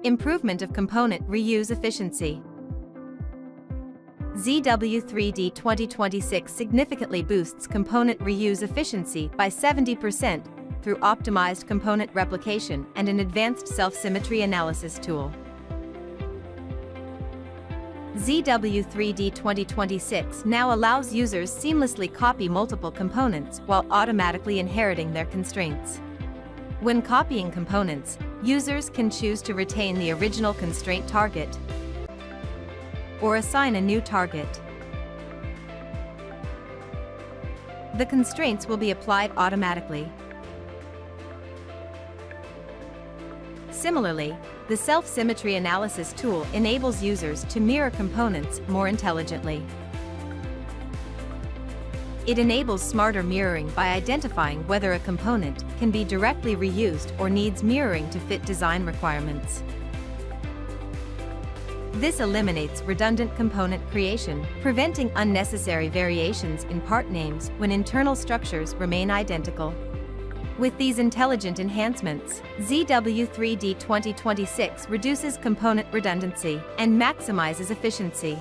Improvement of component reuse efficiency. ZW3D 2026 significantly boosts component reuse efficiency by 70% through optimized component replication and an advanced self-symmetry analysis tool. ZW3D 2026 now allows users seamlessly copy multiple components while automatically inheriting their constraints. When copying components, users can choose to retain the original constraint target or assign a new target. The constraints will be applied automatically. Similarly, the self-symmetry analysis tool enables users to mirror components more intelligently. It enables smarter mirroring by identifying whether a component can be directly reused or needs mirroring to fit design requirements. This eliminates redundant component creation, preventing unnecessary variations in part names when internal structures remain identical. With these intelligent enhancements, ZW3D 2026 reduces component redundancy and maximizes efficiency.